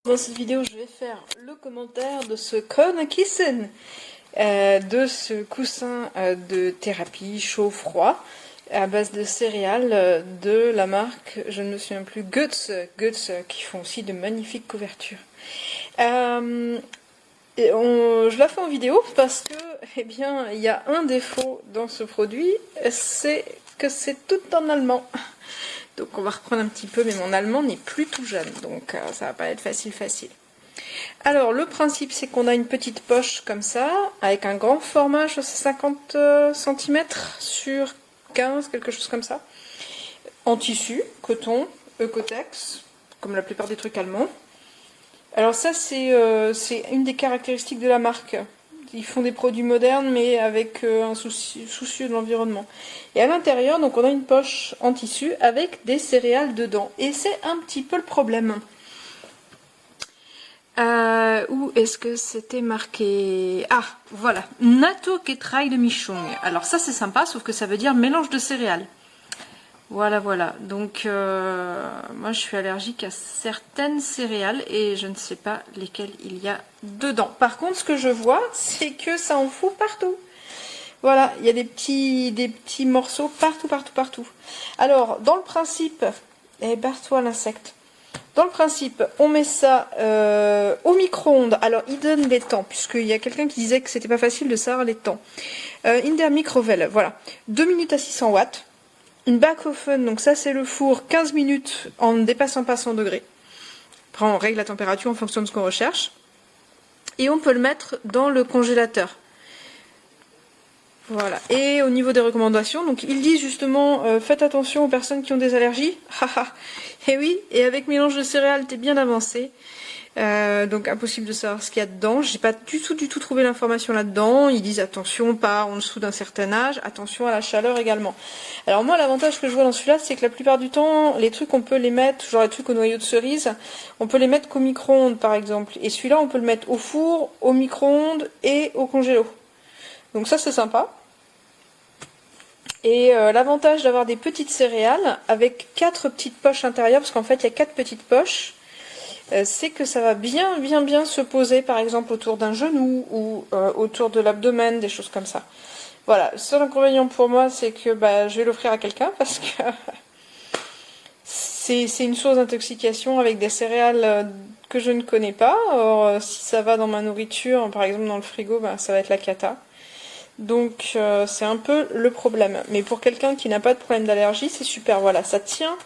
Dans cette vidéo, je vais faire le commentaire de ce Kissen, de ce coussin de thérapie chaud-froid à base de céréales de la marque, je ne me souviens plus, Guts, qui font aussi de magnifiques couvertures. Je la fais en vidéo parce que, eh bien, il y a un défaut dans ce produit, c'est que c'est tout en allemand. Donc on va reprendre un petit peu, mais mon allemand n'est plus tout jeune, donc ça va pas être facile. Alors le principe c'est qu'on a une petite poche comme ça, avec un grand format, je sais 50 cm sur 15, quelque chose comme ça, en tissu, coton, Eucotex, comme la plupart des trucs allemands. Alors ça c'est une des caractéristiques de la marque. Ils font des produits modernes mais avec un soucieux de l'environnement. Et à l'intérieur, donc on a une poche en tissu avec des céréales dedans. Et c'est un petit peu le problème. Où est-ce que c'était marqué? Ah, voilà. Natto Getreide Mischung. Alors ça c'est sympa, sauf que ça veut dire mélange de céréales. Voilà. Donc, moi je suis allergique à certaines céréales et je ne sais pas lesquelles il y a dedans. Par contre, ce que je vois, c'est que ça en fout partout. Voilà, il y a des petits morceaux partout. Alors, dans le principe, barre-toi l'insecte. Dans le principe, on met ça au micro-ondes. Alors, il donne les temps, puisqu'il y a quelqu'un qui disait que c'était pas facile de savoir les temps. In der Mikrowelle, voilà. 2 minutes à 600 watts. Une Backofen, donc ça c'est le four, 15 minutes en ne dépassant pas 100 degrés. Après on règle la température en fonction de ce qu'on recherche. Et on peut le mettre dans le congélateur. Voilà. Et au niveau des recommandations, donc il dit justement faites attention aux personnes qui ont des allergies. Et oui, et avec mélange de céréales, t'es bien avancé. Donc impossible de savoir ce qu'il y a dedans. J'ai pas du tout trouvé l'information là-dedans. Ils disent attention, pas en dessous d'un certain âge, attention à la chaleur également. Alors moi l'avantage que je vois dans celui-là, c'est que la plupart du temps, les trucs on peut les mettre, genre les trucs au noyau de cerise, on peut les mettre qu'au micro-ondes par exemple. Et celui-là on peut le mettre au four, au micro-ondes et au congélo. Donc ça c'est sympa. Et l'avantage d'avoir des petites céréales avec 4 petites poches intérieures, parce qu'en fait il y a 4 petites poches, c'est que ça va bien se poser par exemple autour d'un genou ou autour de l'abdomen, des choses comme ça. Voilà, le seul inconvénient pour moi c'est que je vais l'offrir à quelqu'un parce que c'est une source d'intoxication avec des céréales que je ne connais pas. Or si ça va dans ma nourriture, par exemple dans le frigo, ça va être la cata. Donc c'est un peu le problème. Mais pour quelqu'un qui n'a pas de problème d'allergie, c'est super. Voilà, ça tient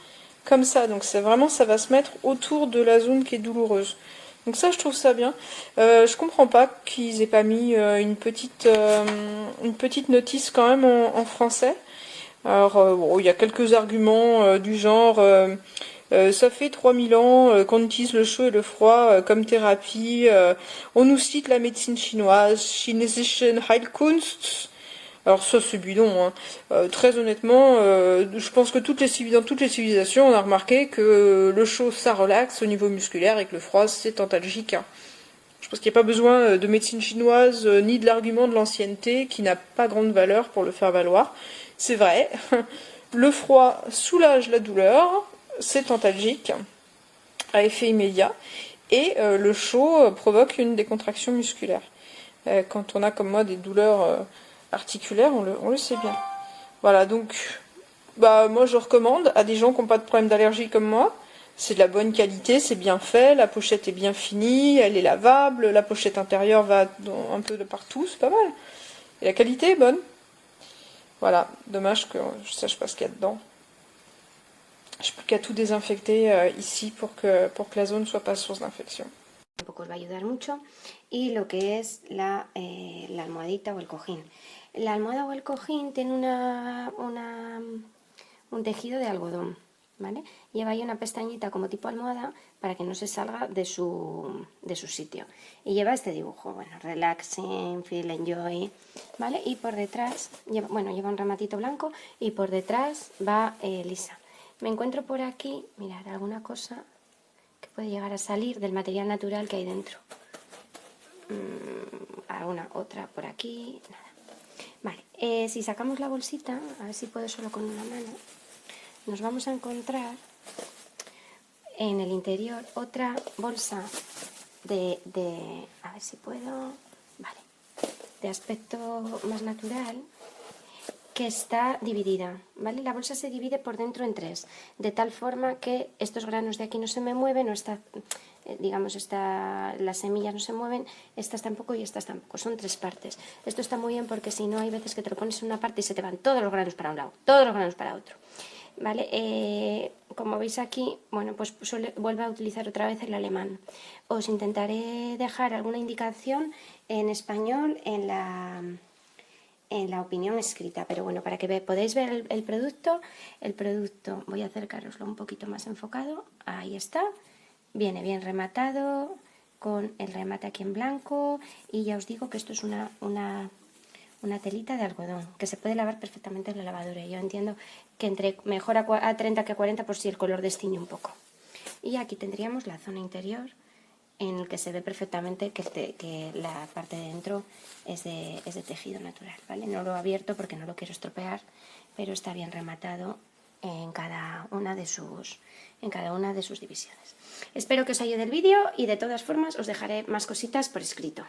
comme ça. Donc c'est vraiment, ça va se mettre autour de la zone qui est douloureuse. Donc ça, je trouve ça bien. Je comprends pas qu'ils aient pas mis une petite notice quand même en français. Alors bon, il y a quelques arguments du genre ça fait 3000 ans qu'on utilise le chaud et le froid comme thérapie. On nous cite la médecine chinoise, chinesischen Heilkunst. Alors ça c'est bidon, hein. Très honnêtement, je pense que dans toutes les civilisations, on a remarqué que le chaud ça relaxe au niveau musculaire et que le froid c'est antalgique, hein. Je pense qu'il n'y a pas besoin de médecine chinoise ni de l'argument de l'ancienneté qui n'a pas grande valeur pour le faire valoir. C'est vrai, le froid soulage la douleur, c'est antalgique, à effet immédiat, et le chaud provoque une décontraction musculaire. Quand on a comme moi des douleurs articulaires, on le sait bien. Voilà, donc moi je recommande à des gens qui n'ont pas de problème d'allergie comme moi. C'est de la bonne qualité, c'est bien fait, la pochette est bien finie, elle est lavable, la pochette intérieure va un peu de partout, c'est pas mal. Et la qualité est bonne. Voilà, dommage que je sache pas ce qu'il y a dedans. Je n'ai plus qu'à tout désinfecter ici pour que la zone ne soit pas source d'infection. Tampoco os va a ayudar mucho. Y lo que es la almohadita o el cojín. La almohada o el cojín tiene un tejido de algodón, ¿vale? Lleva ahí una pestañita como tipo almohada para que no se salga de su sitio. Y lleva este dibujo, bueno, relaxing, feel, enjoy, ¿vale? Y por detrás, lleva un ramatito blanco y por detrás va lisa. Me encuentro por aquí, mirad, alguna cosa que puede llegar a salir del material natural que hay dentro. Alguna otra por aquí, nada. Vale, si sacamos la bolsita, a ver si puedo solo con una mano, nos vamos a encontrar en el interior otra bolsa a ver si puedo, vale, de aspecto más natural, que está dividida, ¿vale? La bolsa se divide por dentro en tres, de tal forma que estos granos de aquí no se me mueven, no está, digamos, las semillas no se mueven, estas tampoco y estas tampoco, son tres partes. Esto está muy bien porque si no hay veces que te lo pones en una parte y se te van todos los granos para un lado, todos los granos para otro. ¿Vale? Como veis aquí, bueno, pues vuelvo a utilizar otra vez el alemán. Os intentaré dejar alguna indicación en español en la opinión escrita, pero bueno, para que podáis ver el producto, voy a acercaroslo un poquito más enfocado, ahí está, viene bien rematado, con el remate aquí en blanco, y ya os digo que esto es una telita de algodón, que se puede lavar perfectamente en la lavadora. Yo entiendo que mejor a 30 que a 40 por si el color destiñe un poco. Y aquí tendríamos la zona interior, en el que se ve perfectamente que la parte de dentro es de tejido natural, ¿vale? No lo he abierto porque no lo quiero estropear, pero está bien rematado en cada una de sus divisiones. Espero que os ayude el vídeo y de todas formas os dejaré más cositas por escrito.